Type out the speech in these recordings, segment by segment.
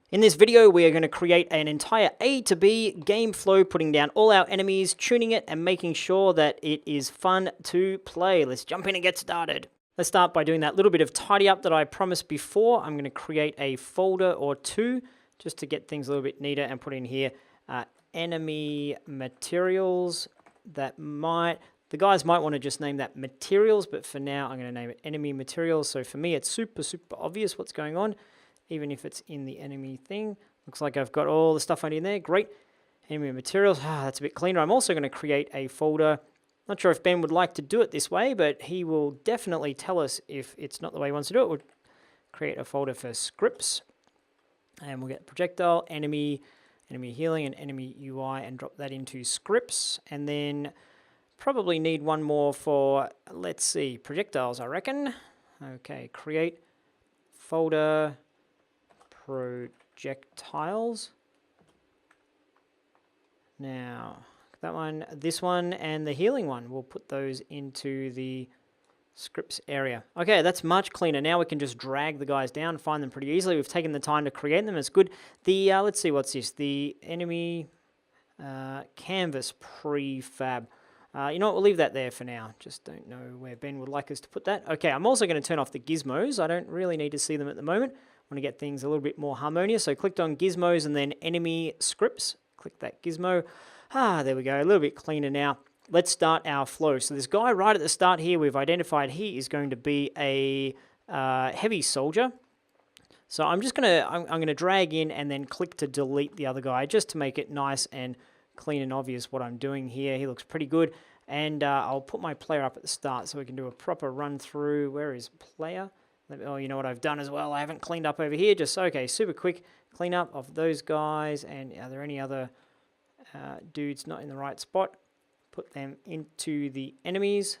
In this video, we are going to create an entire A to B game flow, putting down all our enemies, tuning it, and making sure that it is fun to play. Let's jump in and get started. Let's start by doing that little bit of tidy up that I promised before. I'm going to create a folder or two just to get things a little bit neater and put in here enemy materials. The guys might want to just name that materials, but for now I'm going to name it enemy materials. So for me, it's super obvious what's going on, even if it's in the enemy thing. Looks like I've got all the stuff I need in there. Great. Enemy materials. That's a bit cleaner. I'm also going to create a folder. Not sure if Ben would like to do it this way, but he will definitely tell us if it's not the way he wants to do it. We'll create a folder for scripts. And we'll get projectile, enemy healing, and enemy UI, and drop that into scripts. And then probably need one more for, let's see, projectiles, I reckon. Okay, create folder projectiles. Now, that one, this one, and the healing one, we'll put those into the scripts area. Okay, that's much cleaner. Now we can just drag the guys down, find them pretty easily. We've taken the time to create them. It's good. The let's see, what's this? The enemy canvas prefab. You know what, we'll leave that there for now. Just don't know where Ben would like us to put that. Okay, I'm also going to turn off the gizmos. I don't really need to see them at the moment. I want to get things a little bit more harmonious. So clicked on gizmos and then enemy scripts. Click that gizmo. There we go. A little bit cleaner now. Let's start our flow. So this guy right at the start here, we've identified he is going to be a heavy soldier. So I'm just going to, I'm going to drag in and then click to delete the other guy just to make it nice and clean and obvious what I'm doing here. He looks pretty good. And I'll put my player up at the start so we can do a proper run through. Where is player? Oh, you know what I've done as well? I haven't cleaned up over here. Just, okay, super quick clean up of those guys. And are there any other dudes not in the right spot? Put them into the enemies.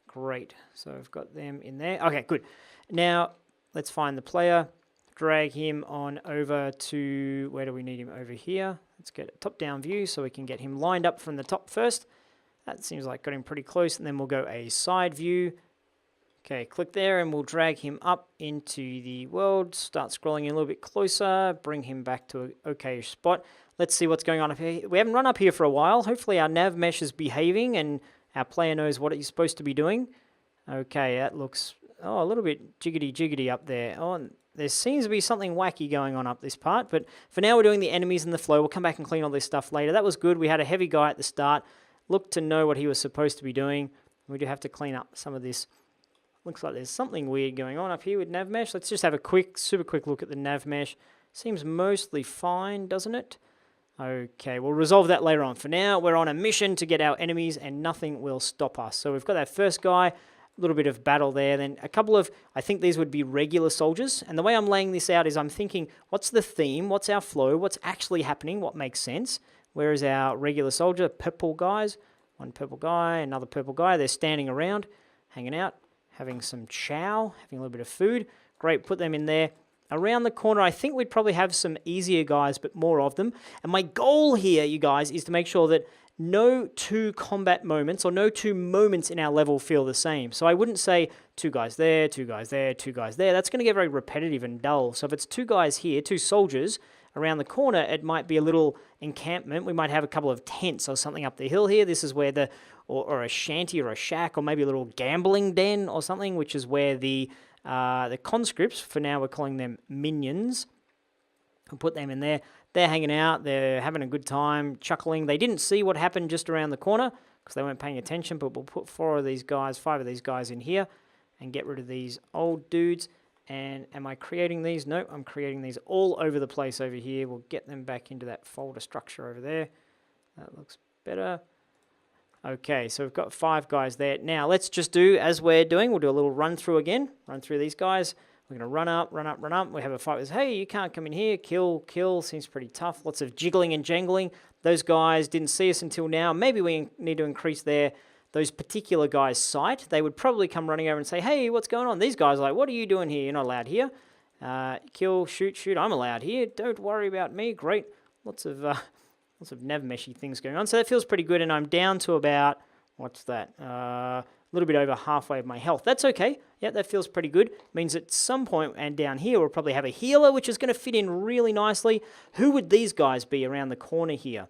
Great. So I've got them in there. Okay, good. Now, let's find the player. Drag him on over to, where do we need him? Over here. Let's get a top-down view so we can get him lined up from the top first. That seems like got him pretty close. And then we'll go a side view. Okay, click there and we'll drag him up into the world. Start scrolling in a little bit closer. Bring him back to an okay spot. Let's see what's going on up here. We haven't run up here for a while. Hopefully our nav mesh is behaving and our player knows what he's supposed to be doing. Okay, that looks a little bit jiggity up there. Oh, there seems to be something wacky going on up this part. But for now we're doing the enemies and the flow. We'll come back and clean all this stuff later. That was good. We had a heavy guy at the start. Looked to know what he was supposed to be doing. We do have to clean up some of this. Looks like there's something weird going on up here with nav mesh. Let's just have a super quick look at the nav mesh. Seems mostly fine, doesn't it? Okay, we'll resolve that later on. For now, we're on a mission to get our enemies and nothing will stop us. So we've got that first guy, a little bit of battle there, then a couple of, I think these would be regular soldiers. And the way I'm laying this out is I'm thinking, what's the theme? What's our flow? What's actually happening? What makes sense? Where is our regular soldier? Purple guys. One purple guy, another purple guy. They're standing around, hanging out, having some chow, having a little bit of food. Great, put them in there. Around the corner, I think we'd probably have some easier guys, but more of them. And my goal here, you guys, is to make sure that no two combat moments or no two moments in our level feel the same. So I wouldn't say two guys there, two guys there, two guys there. That's going to get very repetitive and dull. So if it's two guys here, two soldiers around the corner, it might be a little encampment. We might have a couple of tents or something up the hill here. This is where or a shanty or a shack or maybe a little gambling den or something, which is where the conscripts, for now we're calling them minions. We'll put them in there. They're hanging out. They're having a good time, chuckling. They didn't see what happened just around the corner because they weren't paying attention, but we'll put 5 of these guys in here and get rid of these old dudes. And am I creating these? No, I'm creating these all over the place over here. We'll get them back into that folder structure over there. That looks better. Okay, so we've got 5 guys there. Now, let's just do, as we're doing, we'll do a little run through again. Run through these guys. We're going to run up. We have a fight with, hey, you can't come in here. Kill. Seems pretty tough. Lots of jiggling and jangling. Those guys didn't see us until now. Maybe we need to increase those particular guys' sight. They would probably come running over and say, hey, what's going on? These guys are like, what are you doing here? You're not allowed here. Kill, shoot. I'm allowed here. Don't worry about me. Great. Lots of nav meshy things going on. So that feels pretty good. And I'm down to about, what's that? little bit over halfway of my health. That's okay. Yeah, that feels pretty good. Means at some point, and down here, we'll probably have a healer, which is going to fit in really nicely. Who would these guys be around the corner here?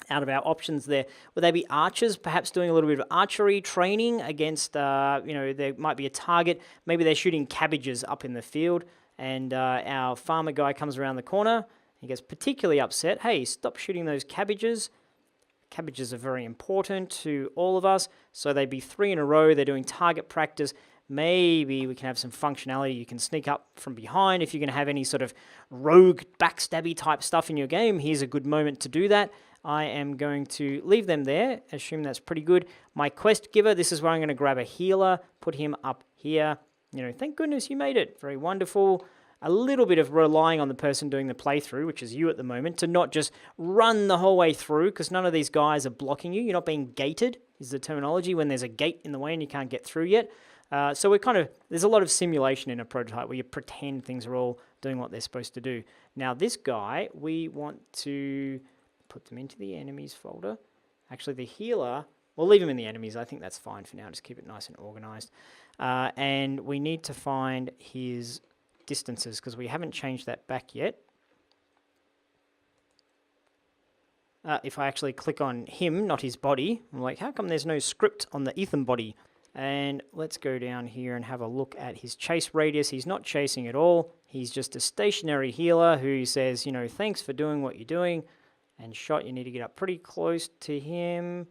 Out of our options there, would they be archers, perhaps doing a little bit of archery training against, there might be a target. Maybe they're shooting cabbages up in the field, and our farmer guy comes around the corner. He gets particularly upset. Hey, stop shooting those cabbages. Cabbages are very important to all of us, so they'd be 3 in a row. They're doing target practice. Maybe we can have some functionality. You can sneak up from behind. If you're going to have any sort of rogue backstabby type stuff in your game, here's a good moment to do that. I am going to leave them there, assume that's pretty good. My quest giver, this is where I'm going to grab a healer, put him up here. Thank goodness you made it. Very wonderful. A little bit of relying on the person doing the playthrough, which is you at the moment, to not just run the whole way through, because none of these guys are blocking you. You're not being gated, is the terminology, when there's a gate in the way and you can't get through yet. So there's a lot of simulation in a prototype where you pretend things are all doing what they're supposed to do. Now this guy, we want to put them into the enemies folder. Actually, the healer, we'll leave him in the enemies. I think that's fine for now. Just keep it nice and organized. And we need to find his distances because we haven't changed that back yet. If I actually click on him, not his body, I'm like, how come there's no script on the Ethan body? And let's go down here and have a look at his chase radius. He's not chasing at all. He's just a stationary healer who says, thanks for doing what you're doing. And shot, you need to get up pretty close to him.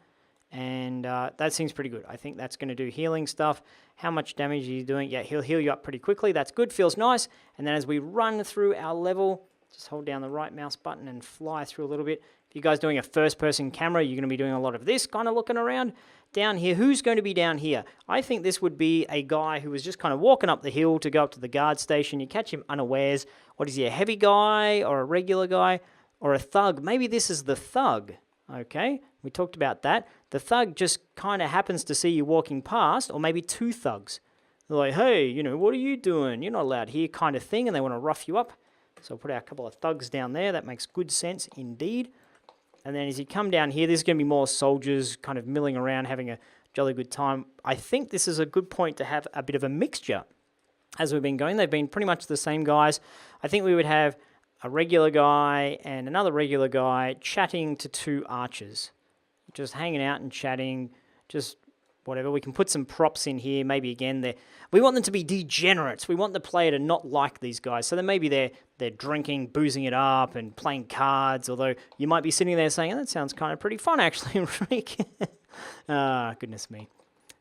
And that seems pretty good. I think that's going to do healing stuff. How much damage are you doing? Yeah, he'll heal you up pretty quickly. That's good, feels nice. And then as we run through our level, just hold down the right mouse button and fly through a little bit. If you guys doing a first-person camera, you're going to be doing a lot of this, kind of looking around. Down here, who's going to be down here? I think this would be a guy who was just kind of walking up the hill to go up to the guard station. You catch him unawares. What is he, a heavy guy or a regular guy? Or a thug. Maybe this is the thug, okay? We talked about that. The thug just kind of happens to see you walking past, or maybe 2 thugs. They're like, hey, what are you doing? You're not allowed here kind of thing, and they want to rough you up. So I'll put a couple of thugs down there. That makes good sense indeed. And then as you come down here, there's going to be more soldiers kind of milling around, having a jolly good time. I think this is a good point to have a bit of a mixture. As we've been going, they've been pretty much the same guys. I think we would have a regular guy and another regular guy chatting to 2 archers. Just hanging out and chatting, just whatever. We can put some props in here, maybe again, we want them to be degenerates. We want the player to not like these guys. So then maybe they're drinking, boozing it up and playing cards, although you might be sitting there saying, that sounds kind of pretty fun actually, Rick. Goodness me.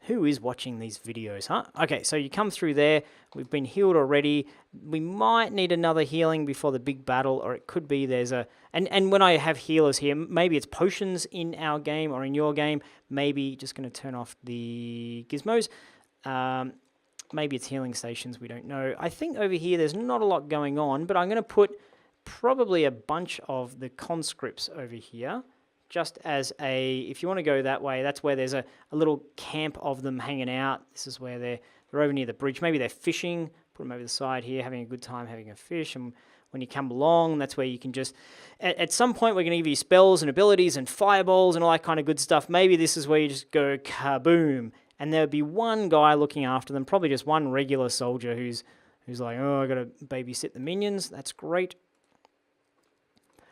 Who is watching these videos, huh? Okay, so you come through there. We've been healed already. We might need another healing before the big battle, or it could be there's a... And when I have healers here, maybe it's potions in our game or in your game. Maybe just going to turn off the gizmos. Maybe it's healing stations. We don't know. I think over here there's not a lot going on, but I'm going to put probably a bunch of the conscripts over here. Just as if you want to go that way, that's where there's a little camp of them hanging out. This is where they're over near the bridge. Maybe they're fishing. Put them over the side here, having a good time having a fish. And when you come along, that's where you can just... At some point, we're going to give you spells and abilities and fireballs and all that kind of good stuff. Maybe this is where you just go kaboom. And there'll be one guy looking after them, probably just one regular soldier who's like, oh, I've got to babysit the minions. That's great.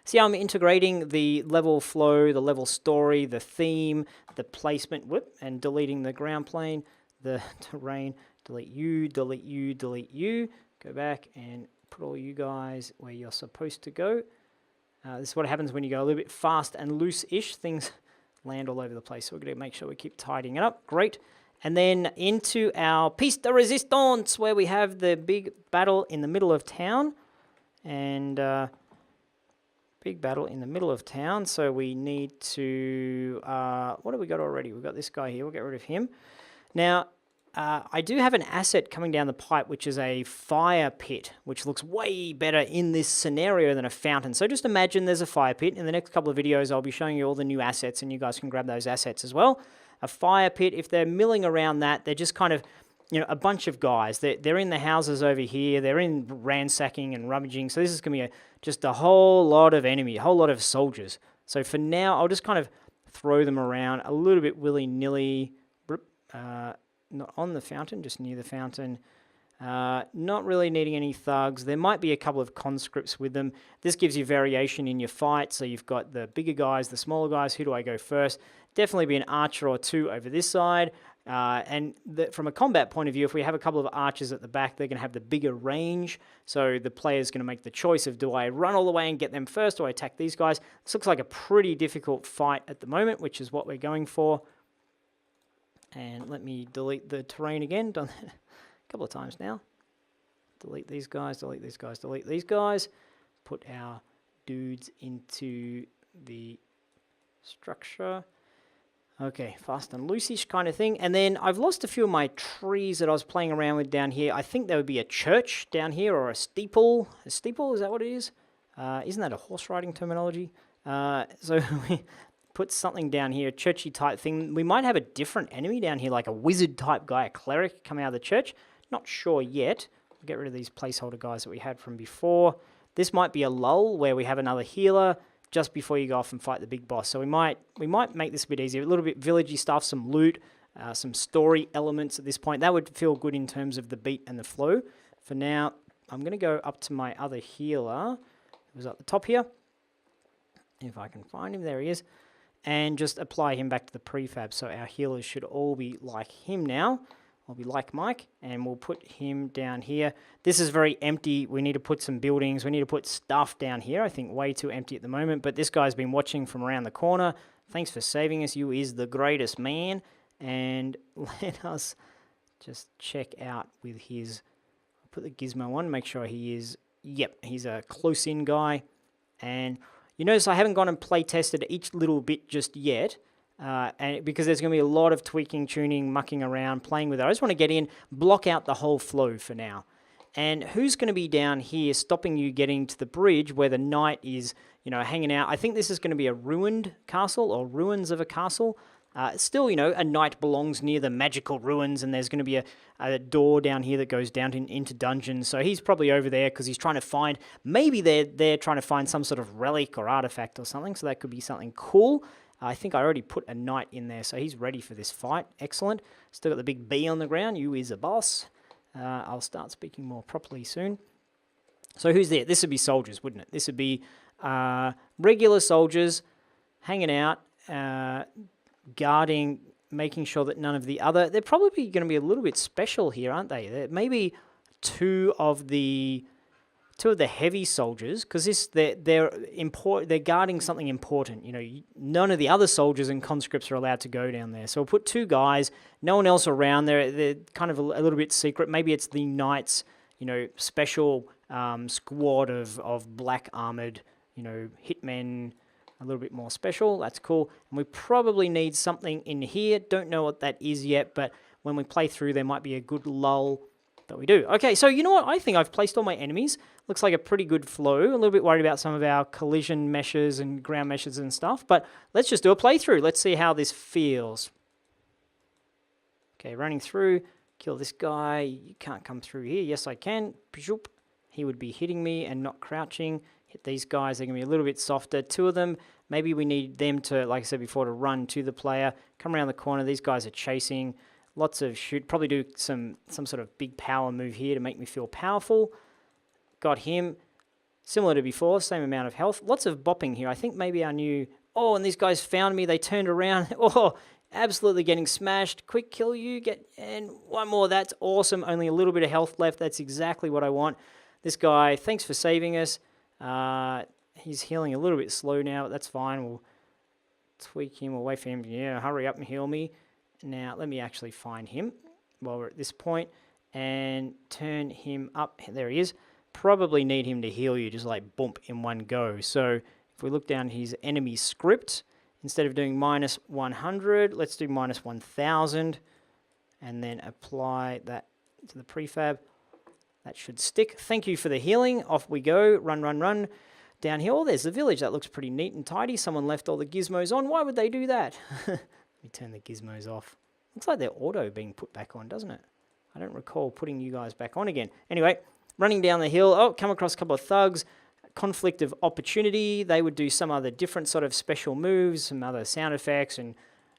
See how I'm integrating the level flow, the level story, the theme, the placement, and deleting the ground plane, the terrain, delete you, delete you, delete you. Go back and put all you guys where you're supposed to go. This is what happens when you go a little bit fast and loose-ish. Things land all over the place. So we're going to make sure we keep tidying it up. Great. And then into our piece de resistance, where we have the big battle in the middle of town. And... big battle in the middle of town, so we need to... what have we got already? We've got this guy here. We'll get rid of him. Now, I do have an asset coming down the pipe, which is a fire pit, which looks way better in this scenario than a fountain. So just imagine there's a fire pit. In the next couple of videos, I'll be showing you all the new assets, and you guys can grab those assets as well. A fire pit, if they're milling around that, they're just kind of... a bunch of guys. They're in the houses over here. They're in ransacking and rummaging. So this is going to be just a whole lot of enemy, a whole lot of soldiers. So for now, I'll just kind of throw them around a little bit willy-nilly. not on the fountain, just near the fountain. Not really needing any thugs. There might be a couple of conscripts with them. This gives you variation in your fight. So you've got the bigger guys, the smaller guys. Who do I go first? Definitely be an archer or two over this side. From a combat point of view, if we have a couple of archers at the back, they're going to have the bigger range. So the player's going to make the choice of, do I run all the way and get them first, or I attack these guys? This looks like a pretty difficult fight at the moment, which is what we're going for. And let me delete the terrain again. Done that a couple of times now. Delete these guys, delete these guys, delete these guys. Put our dudes into the structure. Okay, fast and loose-ish kind of thing. And then I've lost a few of my trees that I was playing around with down here. I think there would be a church down here, or a steeple. A steeple, is that what it is? Isn't that a horse riding terminology? So we put something down here, a churchy type thing. We might have a different enemy down here, like a wizard type guy, a cleric coming out of the church. Not sure yet. We'll get rid of these placeholder guys that we had from before. This might be a lull where we have another healer just before you go off and fight the big boss. So we might make this a bit easier. A little bit villagey stuff, some loot, some story elements at this point. That would feel good in terms of the beat and the flow. For now, I'm going to go up to my other healer. It was at the top here. If I can find him, there he is. And just apply him back to the prefab. So our healers should all be like him now. I'll be like Mike, and we'll put him down here. This is very empty. We need to put some buildings. We need to put stuff down here. I think way too empty at the moment, but this guy's been watching from around the corner. Thanks for saving us. You is the greatest man. And let us just check out with his... I'll put the gizmo on, make sure he is... Yep, he's a close-in guy. And you notice I haven't gone and play-tested each little bit just yet. And because there's going to be a lot of tweaking, tuning, mucking around, playing with it. I just want to get in, block out the whole flow for now. And who's going to be down here stopping you getting to the bridge where the knight is, hanging out? I think this is going to be a ruined castle, or ruins of a castle. Still, a knight belongs near the magical ruins, and there's going to be a door down here that goes down into dungeons. So he's probably over there because he's trying to find, maybe they're trying to find some sort of relic or artifact or something. So that could be something cool. I think I already put a knight in there, so he's ready for this fight. Excellent. Still got the big B on the ground. You is a boss. I'll start speaking more properly soon. So who's there? This would be soldiers, wouldn't it? This would be regular soldiers hanging out, guarding, making sure that none of the other... They're probably going to be a little bit special here, aren't they? Maybe two of the heavy soldiers, because they're guarding something important. None of the other soldiers and conscripts are allowed to go down there. So we'll put two guys, no one else around. They're kind of a little bit secret. Maybe it's the knights, special squad of black armored, hitmen, a little bit more special. That's cool. And we probably need something in here. Don't know what that is yet, but when we play through, there might be a good lull that we do. Okay, so you know what? I think I've placed all my enemies. Looks like a pretty good flow. A little bit worried about some of our collision meshes and ground meshes and stuff, but let's just do a playthrough. Let's see how this feels. Okay, running through. Kill this guy. You can't come through here. Yes, I can. He would be hitting me and not crouching. Hit these guys. They're going to be a little bit softer. Two of them. Maybe we need them to, like I said before, to run to the player. Come around the corner. These guys are chasing. Lots of shoot. Probably do some sort of big power move here to make me feel powerful. Got him. Similar to before. Same amount of health. Lots of bopping here. I think maybe our new... Oh, and these guys found me. They turned around. Oh, absolutely getting smashed. Quick kill you. And one more. That's awesome. Only a little bit of health left. That's exactly what I want. This guy, thanks for saving us. He's healing a little bit slow now, but that's fine. We'll tweak him. We'll wait for him. Yeah, hurry up and heal me. Now, let me actually find him while we're at this point and turn him up. There he is. Probably need him to heal you, just like bump in one go. So if we look down his enemy script, instead of doing -100, let's do -1000 and then apply that to the prefab. That should stick. Thank you for the healing. Off we go. Run, run, run. Down here, oh, there's the village. That looks pretty neat and tidy. Someone left all the gizmos on. Why would they do that? Let me turn the gizmos off. Looks like they're auto being put back on, doesn't it? I don't recall putting you guys back on again. Anyway, running down the hill. Oh, come across a couple of thugs. Conflict of opportunity. They would do some other different sort of special moves, some other sound effects, and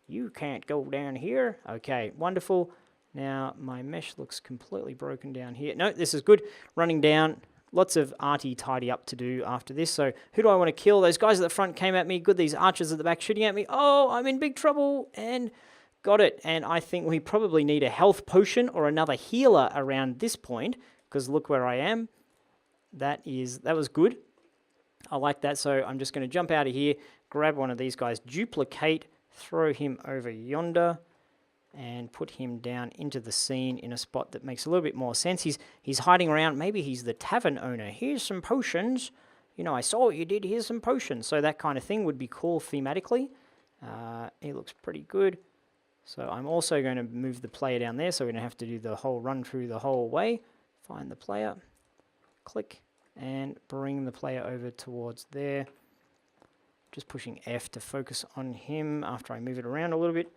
you can't go down here. Okay, wonderful. Now, my mesh looks completely broken down here. No, this is good. Running down. Lots of arty tidy up to do after this. So who do I want to kill? Those guys at the front came at me. Good, these archers at the back shooting at me. Oh, I'm in big trouble. And got it. And I think we probably need a health potion or another healer around this point. Because look where I am. That was good. I like that. So I'm just going to jump out of here. Grab one of these guys. Duplicate. Throw him over yonder. And put him down into the scene in a spot that makes a little bit more sense. He's hiding around. Maybe he's the tavern owner. Here's some potions. You know, I saw what you did. Here's some potions. So that kind of thing would be cool thematically. He looks pretty good. So I'm also going to move the player down there. So we're going to have to do the whole run through the whole way. Find the player. Click. And bring the player over towards there. Just pushing F to focus on him after I move it around a little bit.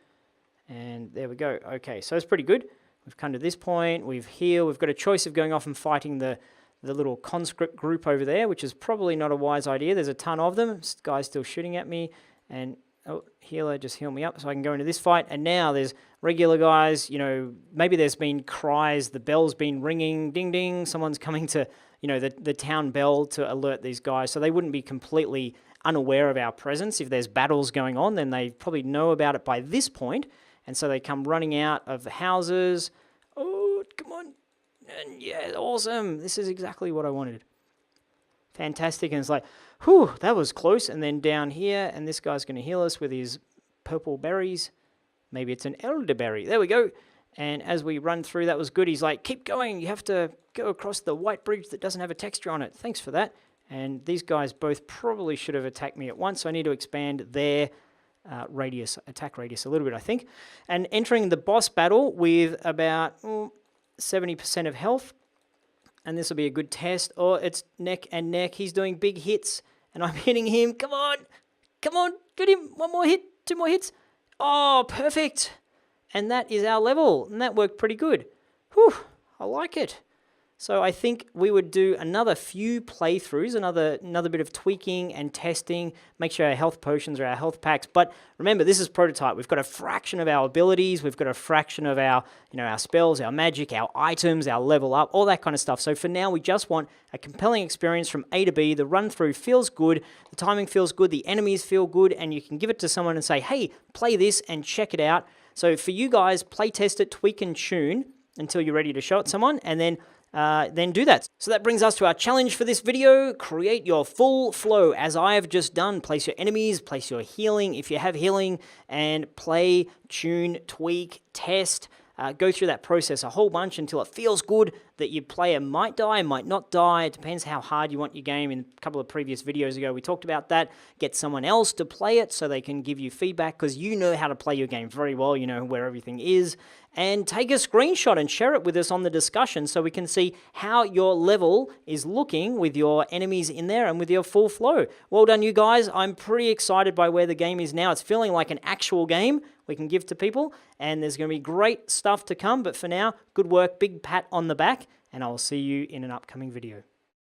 And there we go. Okay, so it's pretty good. We've come to this point. We've healed. We've got a choice of going off and fighting the little conscript group over there, which is probably not a wise idea. There's a ton of them. This guy's still shooting at me. And, oh, healer, just heal me up so I can go into this fight. And now there's regular guys. You know, maybe there's been cries. The bell's been ringing. Ding, ding. Someone's coming to, you know, the town bell to alert these guys. So they wouldn't be completely unaware of our presence. If there's battles going on, then they probably know about it by this point. And so they come running out of the houses. Oh, come on. And yeah, awesome. This is exactly what I wanted. Fantastic. And it's like, whew, that was close. And then down here, and this guy's going to heal us with his purple berries. Maybe it's an elderberry. There we go. And as we run through, that was good. He's like, keep going. You have to go across the white bridge that doesn't have a texture on it. Thanks for that. And these guys both probably should have attacked me at once. So I need to expand their attack radius a little bit, I think. And entering the boss battle with about 70% of health. And this will be a good test. Oh, it's neck and neck. He's doing big hits. And I'm hitting him. Come on. Come on. Get him. One more hit. 2 more hits. Oh, perfect. And that is our level. And that worked pretty good. Whew. I like it. So I think we would do another few playthroughs, another bit of tweaking and testing, make sure our health potions are our health packs. But remember, this is prototype. We've got a fraction of our abilities. We've got a fraction of our, our spells, our magic, our items, our level up, all that kind of stuff. So for now, we just want a compelling experience from A to B. The run through feels good. The timing feels good. The enemies feel good. And you can give it to someone and say, hey, play this and check it out. So for you guys, play test it, tweak and tune until you're ready to show it to someone. And then do that. So that brings us to our challenge for this video. Create your full flow as I have just done. Place your enemies, place your healing if you have healing, and play, tune, tweak, test. Go through that process a whole bunch until it feels good that your player might die, might not die. It depends how hard you want your game. In a couple of previous videos ago, we talked about that. Get someone else to play it so they can give you feedback because you know how to play your game very well. You know where everything is. And take a screenshot and share it with us on the discussion so we can see how your level is looking with your enemies in there and with your full flow. Well done, you guys. I'm pretty excited by where the game is now. It's feeling like an actual game we can give to people, and there's going to be great stuff to come. But for now, good work, big pat on the back, and I'll see you in an upcoming video.